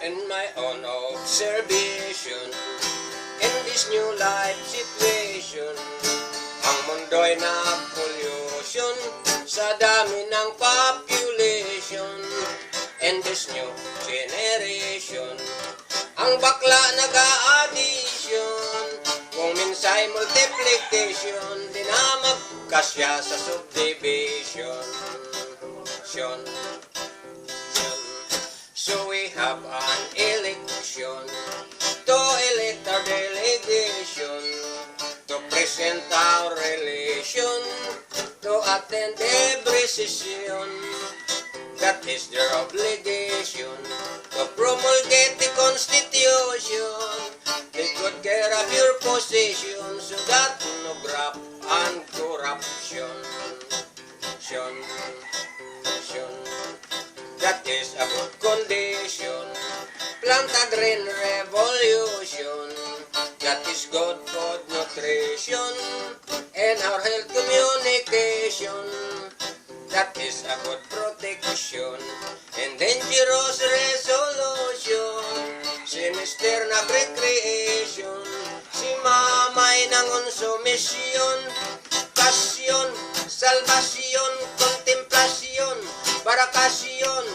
in my own observation, in this new life situation, ang mundo'y na-pollution sa dami ng population. In this new generation, ang bakla nag-a-addition, kung minsay multiplication, di na magkasya sa subdivision. So we have an election to elect our delegation, to present our relation, to attend every session. That is their obligation, to promulgate the Constitution. Take good care of your position, so that no graft and corruption. That is a good condition. Plant a green revolution. That is good food nutrition and our health communication. That is a good protection and dangerous resolution. Si Mr. nag-recreation, si Mamay nangonsumisyon, pasyon, salvasyon, kontemplasyon, barakasyon,